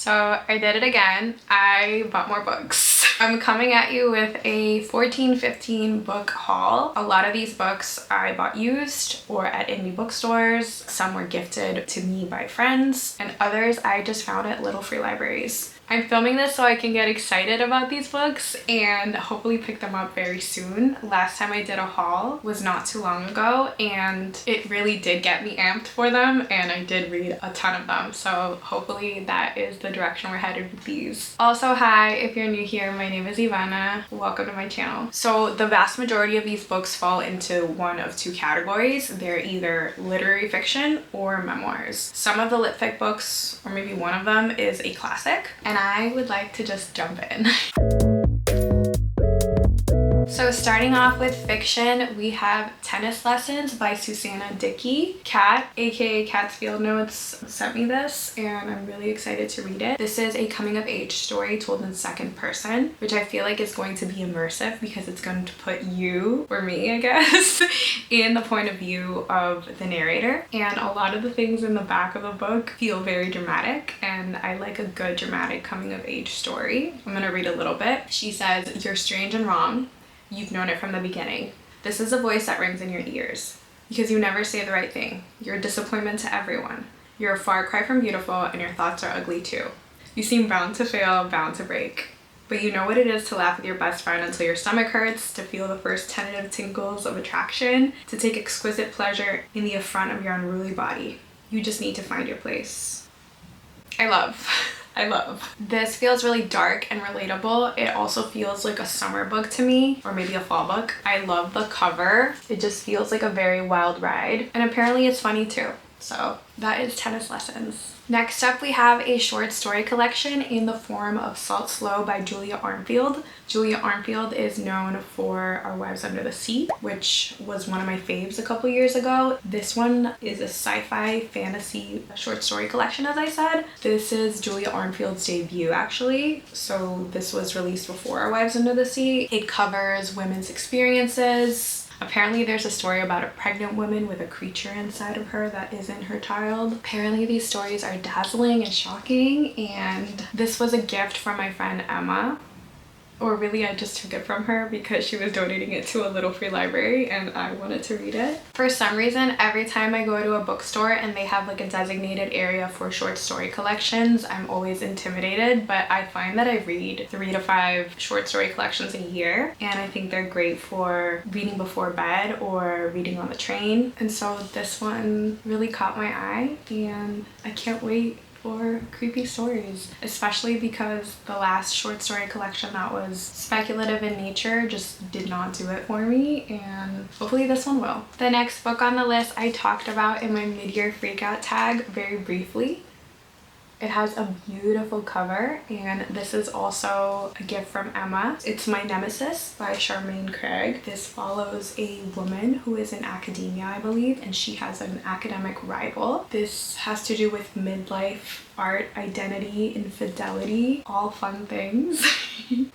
So I did it again. I bought more books. I'm coming at you with a 14-15 book haul. A lot of these books I bought used or at indie bookstores. Some were gifted to me by friends, and others I just found at little free libraries. I'm filming this so I can get excited about these books and hopefully pick them up very soon. Last time I did a haul was not too long ago, and it really did get me amped for them, and I did read a ton of them. So hopefully that is the direction we're headed with these. Also, hi, if you're new here, my name is Ivana. Welcome to my channel. So the vast majority of these books fall into one of two categories. They're either literary fiction or memoirs. Some of the lit fic books, or maybe one of them, is a classic, and I would like to just jump in. So starting off with fiction, we have Tennis Lessons by Susanna Dickey. Kat, aka Kat's Field Notes, sent me this and I'm really excited to read it. This is a coming of age story told in second person, which I feel like is going to be immersive because it's going to put you, or me I guess, in the point of view of the narrator. And a lot of the things in the back of the book feel very dramatic, and I like a good dramatic coming of age story. I'm gonna read a little bit. She says, "You're strange and wrong. You've known it from the beginning. This is a voice that rings in your ears. Because you never say the right thing. You're a disappointment to everyone. You're a far cry from beautiful, and your thoughts are ugly too. You seem bound to fail, bound to break. But you know what it is to laugh with your best friend until your stomach hurts, to feel the first tentative tingles of attraction, to take exquisite pleasure in the affront of your unruly body. You just need to find your place." I love. This feels really dark and relatable. It also feels like a summer book to me, or maybe a fall book. I love the cover. It just feels like a very wild ride. And apparently it's funny too. So that is Tennis Lessons. Next up, we have a short story collection in the form of Salt Slow by Julia Armfield. Julia Armfield is known for Our Wives Under the Sea, which was one of my faves a couple years ago. This one is a sci-fi fantasy short story collection, as I said. This is Julia Armfield's debut, actually. So this was released before Our Wives Under the Sea. It covers women's experiences. Apparently there's a story about a pregnant woman with a creature inside of her that isn't her child. Apparently these stories are dazzling and shocking, and this was a gift from my friend Emma. Or really, I just took it from her because she was donating it to a little free library and I wanted to read it. For some reason, every time I go to a bookstore and they have like a designated area for short story collections, I'm always intimidated, but I find that I read 3 to 5 short story collections a year, and I think they're great for reading before bed or reading on the train. And so this one really caught my eye, and I can't wait for creepy stories, especially because the last short story collection that was speculative in nature just did not do it for me, and hopefully this one will. The next book on the list I talked about in my mid-year freakout tag very briefly. It has a beautiful cover, and this is also a gift from Emma. It's My Nemesis by Charmaine Craig. This follows a woman who is in academia, I believe, and she has an academic rival. This has to do with midlife, art, identity, infidelity, all fun things.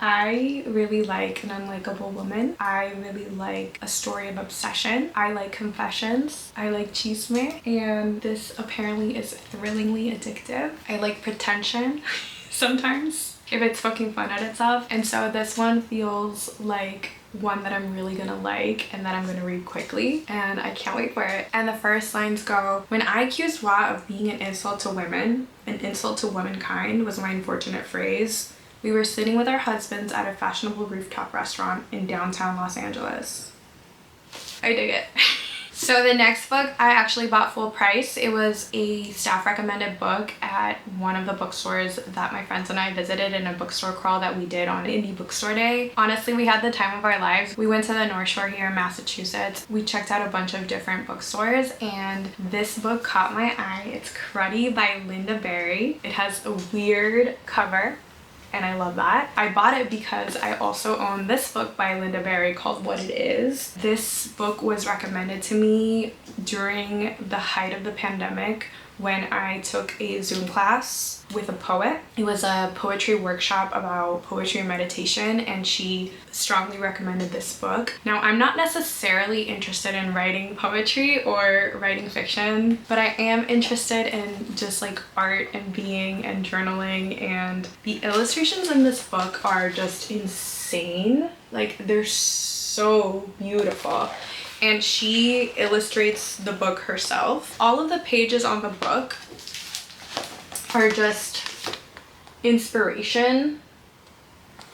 I really like an unlikable woman. I really like a story of obsession. I like confessions. I like chisme, and this apparently is thrillingly addictive. I like pretension sometimes, if it's fucking fun at itself. And so this one feels like one that I'm really gonna like and that I'm gonna read quickly, and I can't wait for it. And the first lines go, "When I accused Ra of being an insult to women, an insult to womankind was my unfortunate phrase. We were sitting with our husbands at a fashionable rooftop restaurant in downtown Los Angeles." I dig it. So the next book I actually bought full price. It was a staff recommended book at one of the bookstores that my friends and I visited in a bookstore crawl that we did on Indie Bookstore Day. Honestly, we had the time of our lives. We went to the North Shore here in Massachusetts. We checked out a bunch of different bookstores, and this book caught my eye. It's Cruddy by Linda Berry. It has a weird cover, and I love that. I bought it because I also own this book by Linda Berry called What It Is. This book was recommended to me during the height of the pandemic when I took a Zoom class with a poet. It was a poetry workshop about poetry and meditation, and she strongly recommended this book. Now, I'm not necessarily interested in writing poetry or writing fiction, but I am interested in just like art and being and journaling, and the illustrations in this book are just insane. Like, they're so beautiful. And she illustrates the book herself. All of the pages on the book are just inspiration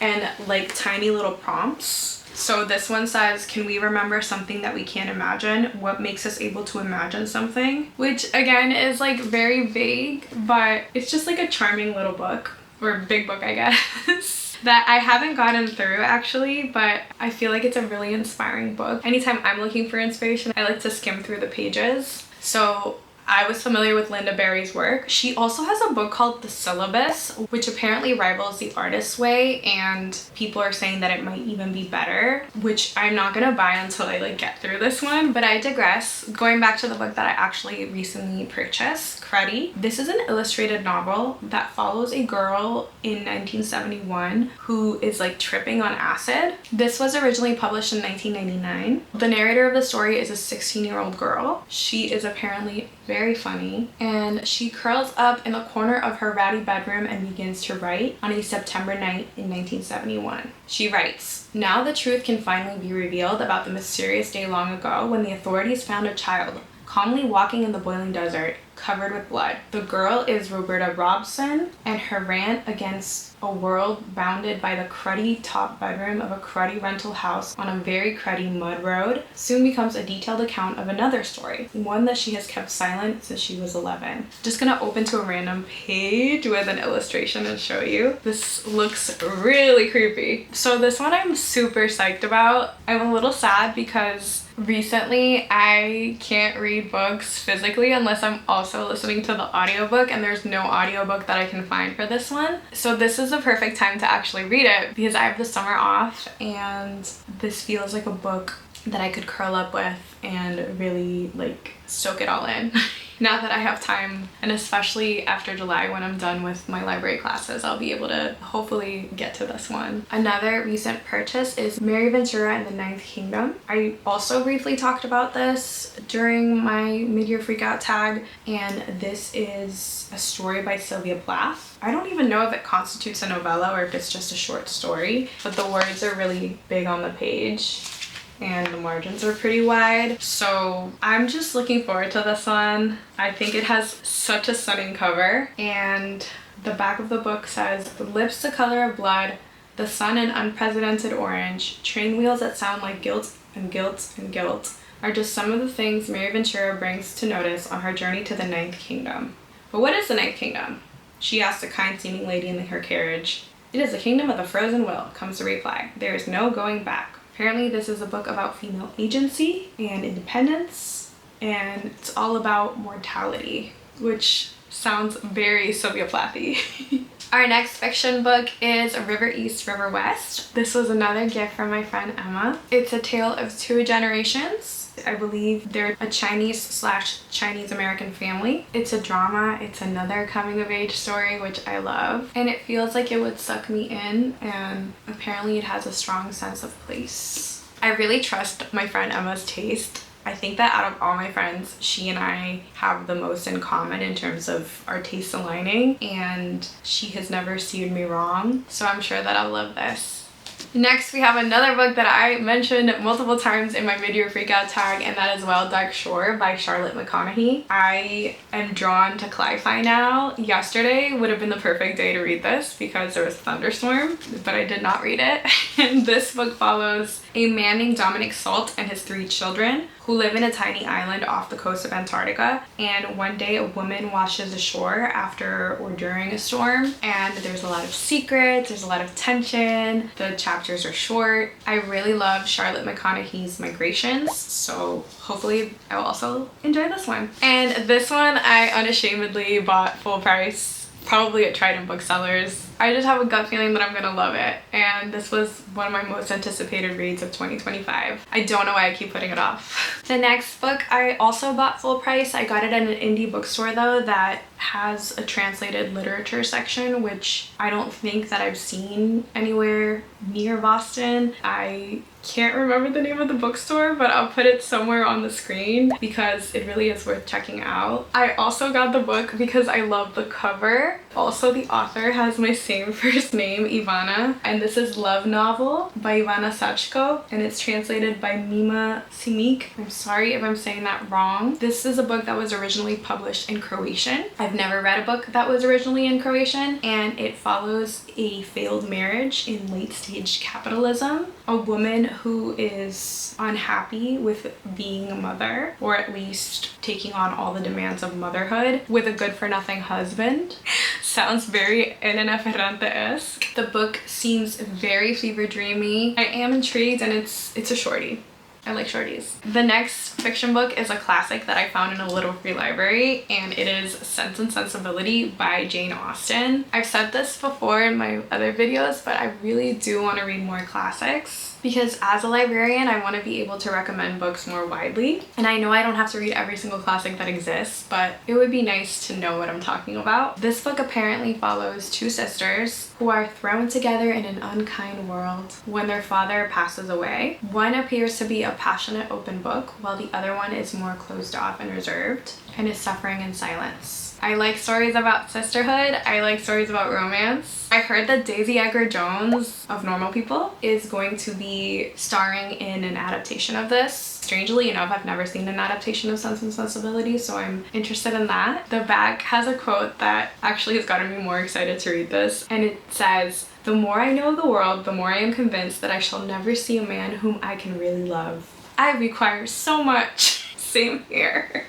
and like tiny little prompts. So this one says, can we remember something that we can't imagine? What makes us able to imagine something? Which again is like very vague, but it's just like a charming little book, or big book, I guess, that I haven't gotten through actually, but I feel like it's a really inspiring book. Anytime I'm looking for inspiration, I like to skim through the pages. So I was familiar with Linda Berry's work. She also has a book called The Syllabus, which apparently rivals The Artist's Way, and people are saying that it might even be better, which I'm not gonna buy until I like get through this one, but I digress. Going back to the book that I actually recently purchased, Cruddy. This is an illustrated novel that follows a girl in 1971 who is like tripping on acid. This was originally published in 1999. The narrator of the story is a 16-year-old girl. She is apparently very funny, and she curls up in the corner of her ratty bedroom and begins to write on a September night in 1971. She writes, "Now the truth can finally be revealed about the mysterious day long ago when the authorities found a child calmly walking in the boiling desert, covered with blood. The girl is Roberta Robson, and her rant against a world bounded by the cruddy top bedroom of a cruddy rental house on a very cruddy mud road soon becomes a detailed account of another story, one that she has kept silent since she was 11. Just gonna open to a random page with an illustration and show you. This looks really creepy. So this one I'm super psyched about. I'm a little sad because recently I can't read books physically unless I'm also listening to the audiobook, and there's no audiobook that I can find for this one. So this is the perfect time to actually read it because I have the summer off, and this feels like a book that I could curl up with and really like soak it all in. Now that I have time, and especially after July when I'm done with my library classes, I'll be able to hopefully get to this one. Another recent purchase is Mary Ventura and the Ninth Kingdom. I also briefly talked about this during my mid-year freakout tag, and this is a story by Sylvia Plath. I don't even know if it constitutes a novella or if it's just a short story, but the words are really big on the page and the margins are pretty wide. So I'm just looking forward to this one. I think it has such a stunning cover, and the back of the book says, "The lips the color of blood, the sun an unprecedented orange, train wheels that sound like guilt and guilt and guilt are just some of the things Mary Ventura brings to notice on her journey to the Ninth Kingdom." But what is the Ninth Kingdom? She asked a kind-seeming lady in her carriage. "It is the kingdom of the frozen will," comes the reply. "There is no going back." Apparently this is a book about female agency and independence, and it's all about mortality, which sounds very Sylvia Plathy. Our next fiction book is River East, River West. This was another gift from my friend Emma. It's a tale of two generations. I believe they're a Chinese/Chinese American family. It's a drama. It's another coming of age story, which I love. And it feels like it would suck me in, and apparently it has a strong sense of place. I really trust my friend Emma's taste. I think that out of all my friends, she and I have the most in common in terms of our tastes aligning, and she has never steered me wrong. So I'm sure that I'll love this. Next, we have another book that I mentioned multiple times in my mid-year freakout tag, and that is Wild Dark Shore by Charlotte McConaughey. I am drawn to cli-fi now. Yesterday would have been the perfect day to read this because there was a thunderstorm, but I did not read it. And this book follows a man named Dominic Salt and his 3 children who live in a tiny island off the coast of Antarctica, and one day a woman washes ashore after or during a storm, and there's a lot of secrets, there's a lot of tension, the chapters are short. I really love Charlotte McConaughey's migrations, so hopefully I will also enjoy this one. And this one I unashamedly bought full price, probably at Trident Booksellers. I just have a gut feeling that I'm gonna love it, and this was one of my most anticipated reads of 2025. I don't know why I keep putting it off. The next book I also bought full price. I got it at an indie bookstore though that has a translated literature section, which I don't think that I've seen anywhere near Boston. I can't remember the name of the bookstore, but I'll put it somewhere on the screen because it really is worth checking out. I also got the book because I love the cover. Also, the author has my same first name, Ivana, and this is Love Novel by Ivana Sachko, and it's translated by Mima Simic. I'm sorry if I'm saying that wrong. This is a book that was originally published in Croatian. I've never read a book that was originally in Croatian, and it follows a failed marriage in late-stage capitalism. A woman who is unhappy with being a mother, or at least taking on all the demands of motherhood, with a good-for-nothing husband. Sounds very Elena Ferrante-esque. The book seems very fever dreamy. I am intrigued, and it's a shorty. I like shorties. The next fiction book is a classic that I found in a little free library, and it is Sense and Sensibility by Jane Austen. I've said this before in my other videos, but I really do want to read more classics because as a librarian, I want to be able to recommend books more widely. And I know I don't have to read every single classic that exists, but it would be nice to know what I'm talking about. This book apparently follows two sisters who are thrown together in an unkind world when their father passes away. One appears to be a passionate open book, while the other one is more closed off and reserved and is suffering in silence. I like stories about sisterhood. I like stories about romance. I heard that Daisy Edgar-Jones of Normal People is going to be starring in an adaptation of this. Strangely enough, I've never seen an adaptation of Sense and Sensibility, so I'm interested in that. The back has a quote that actually has gotten me more excited to read this, and it says, "The more I know of the world, the more I am convinced that I shall never see a man whom I can really love." I require so much. Same here.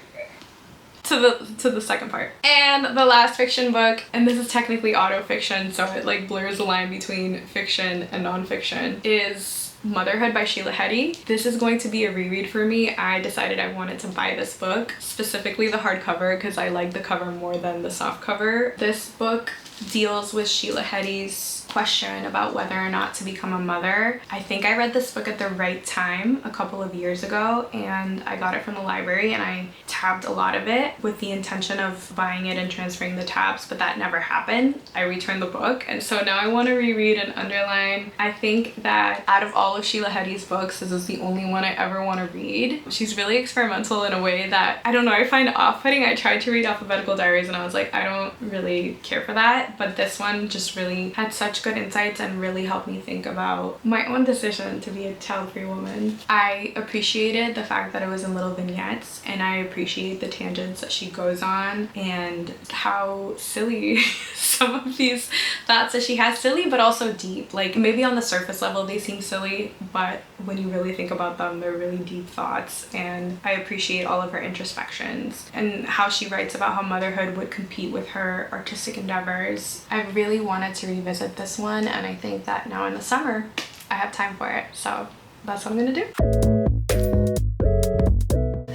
To the second part. And the last fiction book, and this is technically autofiction, so it like blurs the line between fiction and nonfiction, is Motherhood by Sheila Heti. This is going to be a reread for me. I decided I wanted to buy this book, specifically the hardcover, because I like the cover more than the soft cover. This book deals with Sheila Heti's question about whether or not to become a mother. I think I read this book at the right time a couple of years ago, and I got it from the library, and I tabbed a lot of it with the intention of buying it and transferring the tabs, but that never happened. I returned the book, and so now I want to reread and underline. I think that out of all of Sheila Heti's books, this is the only one I ever want to read. She's really experimental in a way that, I don't know, I find off-putting. I tried to read Alphabetical Diaries and I was like, I don't really care for that, but this one just really had such good insights and really helped me think about my own decision to be a child-free woman. I appreciated the fact that it was in little vignettes, and I appreciate the tangents that she goes on and how silly some of these thoughts that she has, silly but also deep. Like maybe on the surface level they seem silly, but when you really think about them, they're really deep thoughts, and I appreciate all of her introspections and how she writes about how motherhood would compete with her artistic endeavors. I really wanted to revisit this one, and I think that now in the summer I have time for it, so that's what I'm gonna do.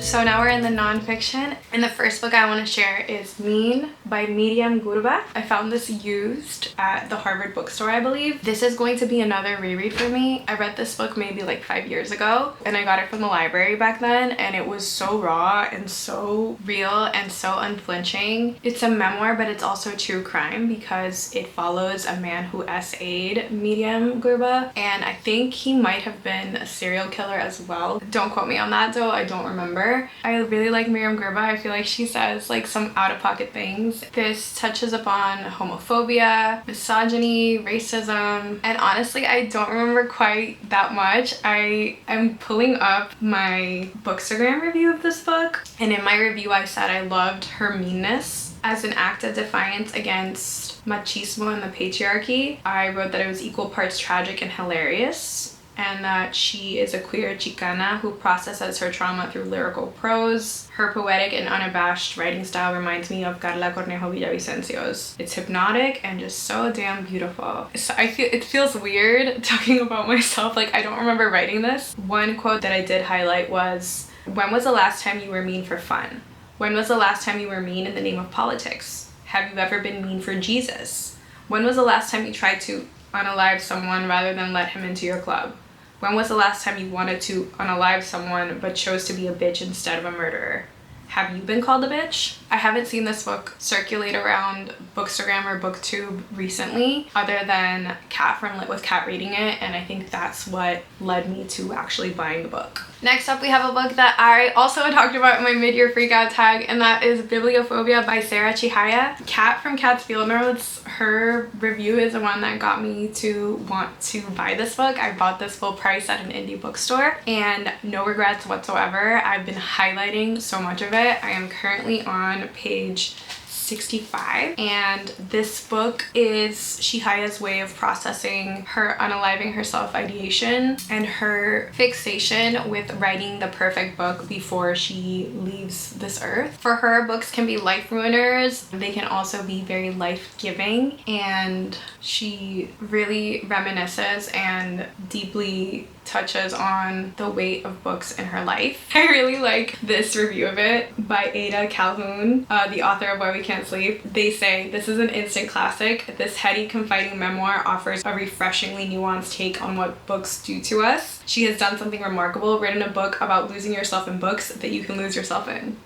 So now we're in the nonfiction, and the first book I want to share is Mean by Miriam Gurba. I found this used at the Harvard Bookstore, I believe. This is going to be another reread for me. I read this book maybe like 5 years ago, and I got it from the library back then, and it was so raw and so real and so unflinching. It's a memoir, but it's also true crime because it follows a man who SA'd Miriam Gurba, and I think he might have been a serial killer as well. Don't quote me on that though, I don't remember. I really like Miriam Gurba. I feel like she says like some out-of-pocket things. This touches upon homophobia, misogyny, racism, and honestly I don't remember quite that much. I am pulling up my Bookstagram review of this book, and in my review I said I loved her meanness as an act of defiance against machismo and the patriarchy. I wrote that it was equal parts tragic and hilarious, and that she is a queer Chicana who processes her trauma through lyrical prose. Her poetic and unabashed writing style reminds me of Carla Cornejo Villavicencio's. It's hypnotic and just so damn beautiful. So it feels weird talking about myself, like I don't remember writing this. One quote that I did highlight was, "When was the last time you were mean for fun? When was the last time you were mean in the name of politics? Have you ever been mean for Jesus? When was the last time you tried to unalive someone rather than let him into your club? When was the last time you wanted to unalive someone but chose to be a bitch instead of a murderer? Have you been called a bitch? I haven't seen this book circulate around Bookstagram or Booktube recently, other than Kat from Lit with Kat reading it, and I think that's what led me to actually buying the book. Next up, we have a book that I also talked about in my mid-year freakout tag, and that is Bibliophobia by Sarah Chihaya. Kat from Kat's Field Notes, her review is the one that got me to want to buy this book. I bought this full price at an indie bookstore, and no regrets whatsoever. I've been highlighting so much of it. I am currently on page 65, and this book is Chihaya's way of processing her unaliving herself ideation and her fixation with writing the perfect book before she leaves this earth. For her, books can be life ruiners. They can also be very life-giving, and she really reminisces and deeply touches on the weight of books in her life. I really like this review of it by Ada Calhoun, the author of Why We Can't Sleep. They say, "This is an instant classic. This heady, confiding memoir offers a refreshingly nuanced take on what books do to us. She has done something remarkable, written a book about losing yourself in books that you can lose yourself in."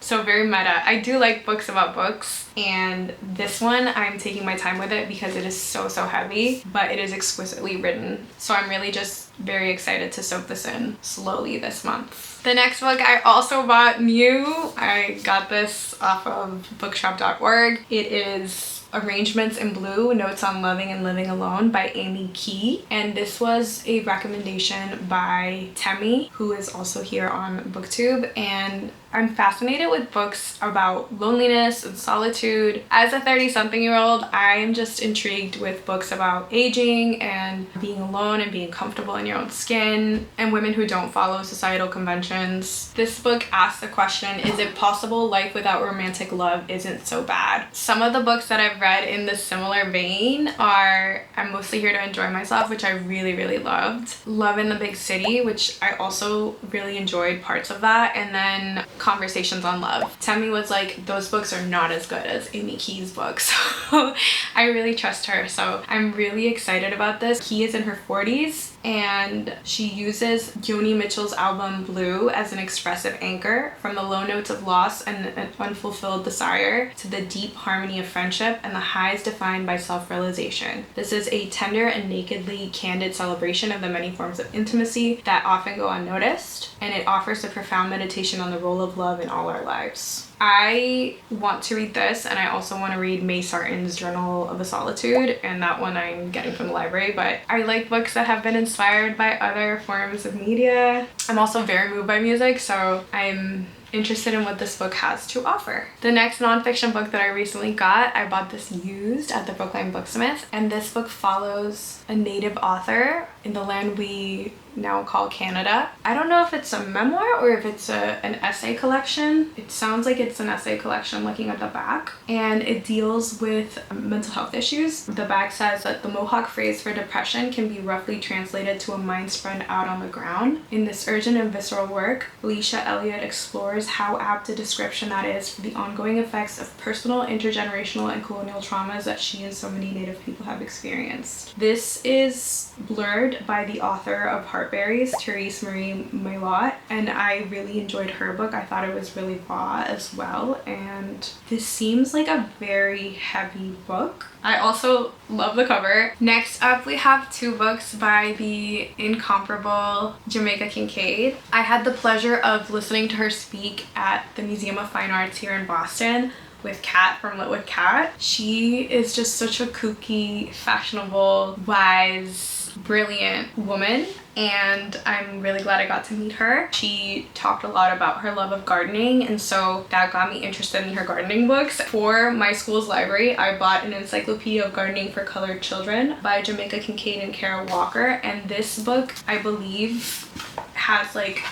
So very meta. I do like books about books, and this one I'm taking my time with it because it is so heavy, but it is exquisitely written. So I'm really just very excited to soak this in slowly this month. The next book I also bought new. I got this off of bookshop.org. It is Arrangements in Blue, Notes on Loving and Living Alone by Amy Key. And this was a recommendation by Temi, who is also here on BookTube. And I'm fascinated with books about loneliness and solitude. As a 30-something-year-old, I'm just intrigued with books about aging and being alone and being comfortable in your own skin, and women who don't follow societal conventions. This book asks the question, is it possible life without romantic love isn't so bad? Some of the books that I've read in the similar vein are I'm Mostly Here to Enjoy Myself, which I really loved. Love in the Big City, which I also really enjoyed parts of that, and then Conversations on Love. Temi was like, those books are not as good as Amy Key's books, so I really trust her. So I'm really excited about this. Key is in her 40s, and she uses Joni Mitchell's album Blue as an expressive anchor, from the low notes of loss and an unfulfilled desire to the deep harmony of friendship and the highs defined by self-realization. This is a tender and nakedly candid celebration of the many forms of intimacy that often go unnoticed, and it offers a profound meditation on the role of love in all our lives. I want to read this, and I also want to read May Sarton's Journal of a Solitude, and that one I'm getting from the library, but I like books that have been inspired by other forms of media. I'm also very moved by music, so I'm interested in what this book has to offer. The next nonfiction book that I recently got, I bought this used at the Brookline Booksmith, and this book follows a native author in the land we now call Canada. I don't know if it's a memoir or if it's an essay collection. It sounds like it's an essay collection looking at the back, and it deals with mental health issues. The back says that the Mohawk phrase for depression can be roughly translated to a mind spread out on the ground. In this urgent and visceral work, Alicia Elliott explores how apt a description that is for the ongoing effects of personal, intergenerational, and colonial traumas that she and so many Native people have experienced. This is blurred by the author of Heartberries, Therese Marie Maillot, and I really enjoyed her book. I thought it was really raw as well, and this seems like a very heavy book. I also love the cover. Next up, we have two books by the incomparable Jamaica Kincaid. I had the pleasure of listening to her speak at the Museum of Fine Arts here in Boston with Kat from Lit with Kat. She is just such a kooky, fashionable, wise, brilliant woman, and I'm really glad I got to meet her. She talked a lot about her love of gardening, and so that got me interested in her gardening books. For my school's library, I bought an Encyclopedia of Gardening for Colored Children by Jamaica Kincaid and Kara Walker, and this book, I believe, has like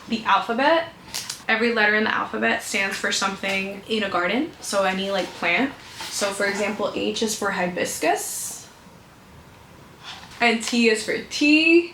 the alphabet. Every letter in the alphabet stands for something in a garden, so any like plant. So for example, H is for hibiscus, and T is for tea,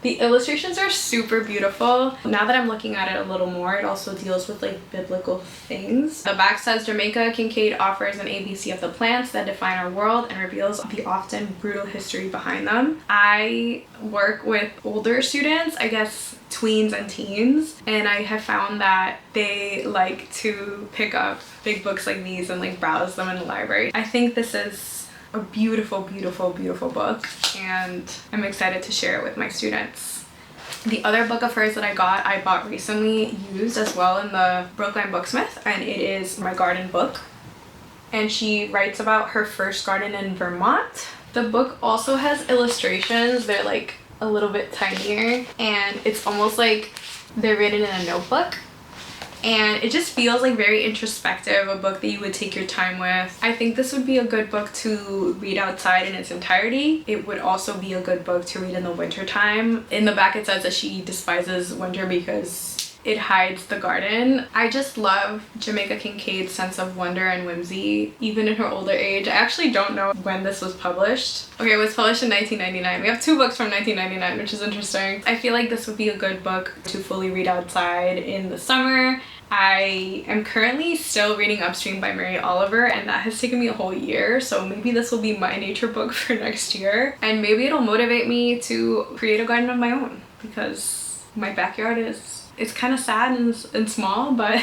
The illustrations are super beautiful. Now that I'm looking at it a little more, it also deals with like biblical things. The back says, Jamaica Kincaid offers an ABC of the plants that define our world and reveals the often brutal history behind them. I work with older students, I guess tweens and teens, and I have found that they like to pick up big books like these and like browse them in the library. I think this is a beautiful, beautiful, beautiful book, and I'm excited to share it with my students. The other book of hers that I bought recently used as well in the Brookline Booksmith, and it is My Garden Book. And she writes about her first garden in Vermont. The book also has illustrations. They're like a little bit tinier, and it's almost like they're written in a notebook. And it just feels like very introspective, a book that you would take your time with. I think this would be a good book to read outside in its entirety. It would also be a good book to read in the winter time. In the back it says that she despises winter because it hides the garden. I just love Jamaica Kincaid's sense of wonder and whimsy, even in her older age. I actually don't know when this was published. Okay, it was published in 1999. We have 2 books from 1999, which is interesting. I feel like this would be a good book to fully read outside in the summer. I am currently still reading Upstream by Mary Oliver, and that has taken me a whole year, so maybe this will be my nature book for next year. And maybe it'll motivate me to create a garden of my own, because my backyard it's kind of sad and small, but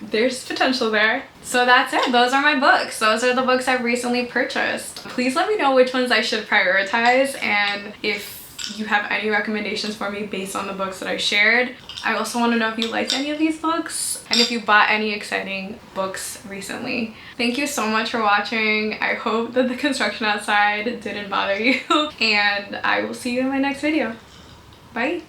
there's potential there. So that's it. Those are my books. Those are the books I've recently purchased. Please let me know which ones I should prioritize, and if you have any recommendations for me based on the books that I shared. I also want to know if you liked any of these books and if you bought any exciting books recently. Thank you so much for watching. I hope that the construction outside didn't bother you, and I will see you in my next video. Bye!